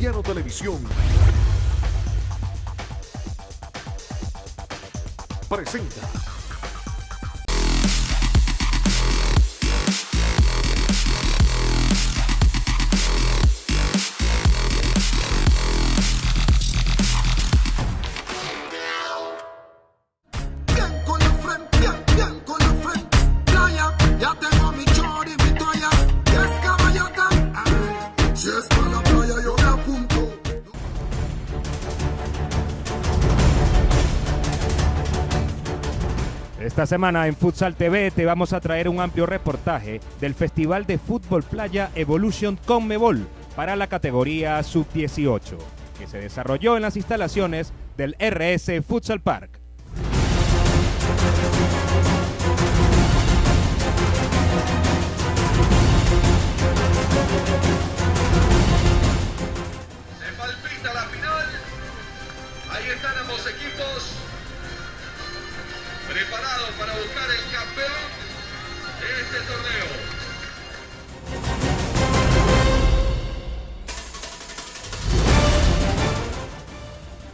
Colombiano Televisión presenta Esta semana en Futsal TV te vamos a traer un amplio reportaje del Festival de Fútbol Playa Evolution Conmebol para la categoría Sub-18, que se desarrolló en las instalaciones del RS Futsal Park. Se palpita la final. Ahí están ambos equipos preparados para buscar el campeón de este torneo.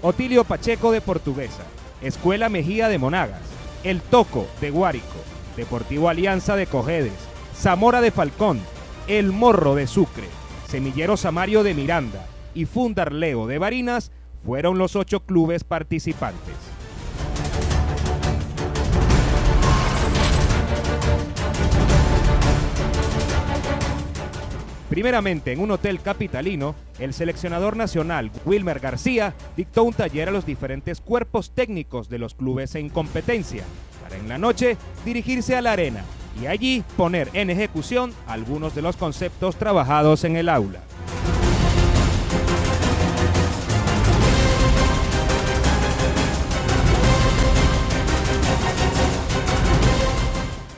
Otilio Pacheco de Portuguesa, Escuela Mejía de Monagas, El Toco de Guárico, Deportivo Alianza de Cojedes, Zamora de Falcón, El Morro de Sucre, Semillero Samario de Miranda y Fundarleo de Barinas fueron los 8 clubes participantes. Primeramente, en un hotel capitalino, el seleccionador nacional Wilmer García dictó un taller a los diferentes cuerpos técnicos de los clubes en competencia, para en la noche dirigirse a la arena y allí poner en ejecución algunos de los conceptos trabajados en el aula.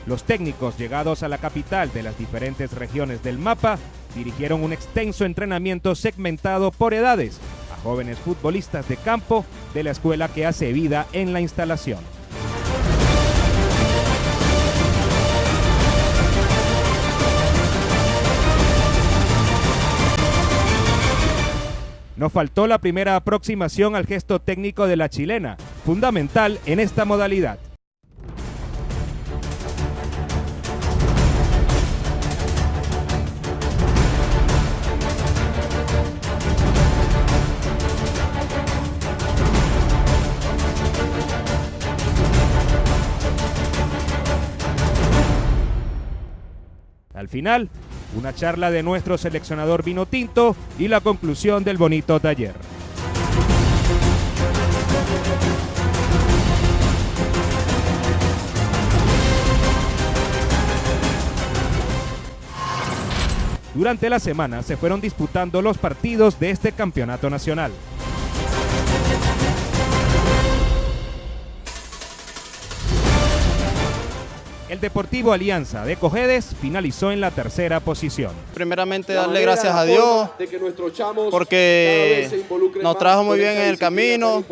Los técnicos llegados a la capital de las diferentes regiones del mapa dirigieron un extenso entrenamiento segmentado por edades a jóvenes futbolistas de campo de la escuela que hace vida en la instalación. No faltó la primera aproximación al gesto técnico de la chilena, fundamental en esta modalidad. Al final, una charla de nuestro seleccionador Vinotinto y la conclusión del bonito taller. Durante la semana se fueron disputando los partidos de este campeonato nacional. El Deportivo Alianza de Cojedes finalizó en la tercera posición. Primeramente darle gracias a Dios porque nos trajo muy bien en el camino,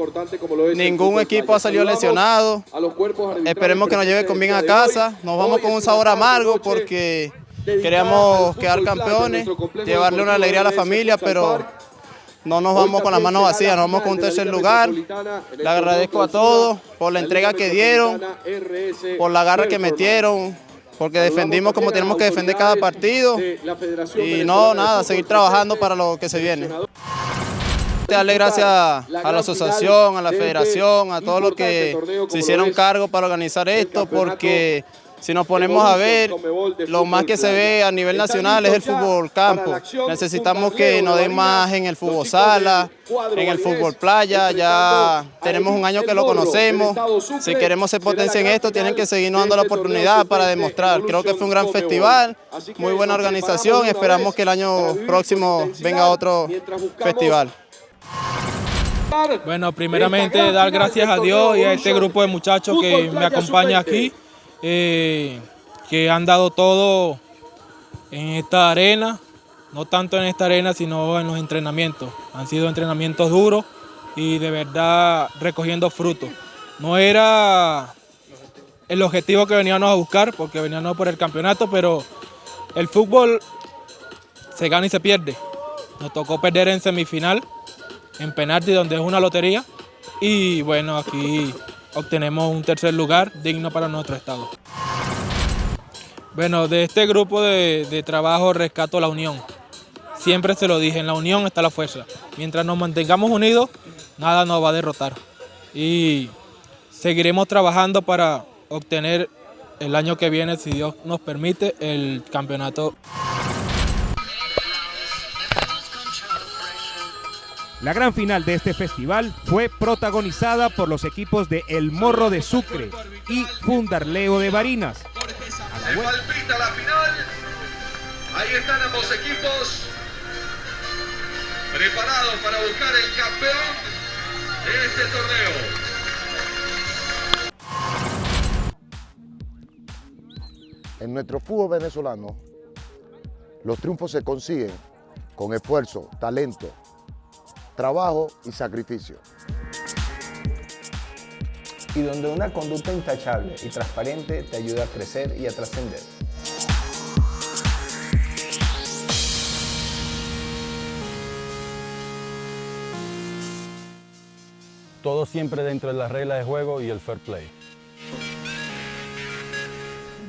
ningún equipo ha salido lesionado, esperemos que nos lleve con bien a casa, nos vamos con un sabor amargo porque queríamos quedar campeones, llevarle una alegría a la familia, pero no nos vamos con las manos vacías, nos vamos con un tercer lugar. Le agradezco a todos por la entrega que dieron, por la garra que metieron, porque defendimos como tenemos que defender cada partido. Y no, nada, seguir trabajando para lo que se viene. Darle gracias a la asociación, a la federación, a todos los que se hicieron cargo para organizar esto, porque si nos ponemos a ver, lo más que se ve a nivel nacional es el fútbol campo. Necesitamos que nos den más en el fútbol sala, en el fútbol playa. Ya tenemos un año que lo conocemos. Si queremos ser potencia en esto, tienen que seguirnos dando la oportunidad para demostrar. Creo que fue un gran festival, muy buena organización. Esperamos que el año próximo venga otro festival. Bueno, primeramente dar gracias a Dios y a este grupo de muchachos que me acompaña aquí. Que han dado todo en esta arena, no tanto en esta arena, sino en los entrenamientos. Han sido entrenamientos duros y de verdad recogiendo frutos. No era el objetivo que veníamos a buscar, porque veníamos por el campeonato, pero el fútbol se gana y se pierde. Nos tocó perder en semifinal, en penalti, donde es una lotería. Y bueno, aquí obtenemos un tercer lugar digno para nuestro estado. Bueno, de este grupo de trabajo rescato la unión. Siempre se lo dije, en la unión está la fuerza. Mientras nos mantengamos unidos, nada nos va a derrotar. Y seguiremos trabajando para obtener el año que viene, si Dios nos permite, el campeonato. La gran final de este festival fue protagonizada por los equipos de El Morro de Sucre y Fundarleo de Barinas. Se palpita la final. Ahí están ambos equipos preparados para buscar el campeón de este torneo. En nuestro fútbol venezolano, los triunfos se consiguen con esfuerzo, talento, trabajo y sacrificio. Y donde una conducta intachable y transparente te ayuda a crecer y a trascender. Todo siempre dentro de las reglas de juego y el fair play.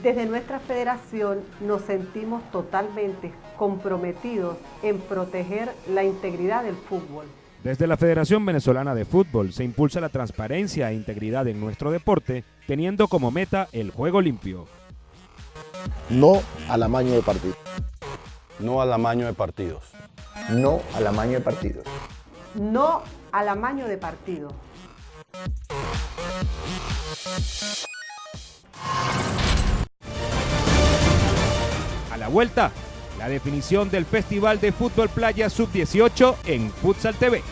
Desde nuestra federación nos sentimos totalmente comprometidos en proteger la integridad del fútbol. Desde la Federación Venezolana de Fútbol se impulsa la transparencia e integridad en nuestro deporte, teniendo como meta el juego limpio. No al amaño de partido. No al amaño de partidos. No al amaño de partidos. No al amaño de partido. A la vuelta, la definición del Festival de Fútbol Playa Sub-18 en Futsal TV.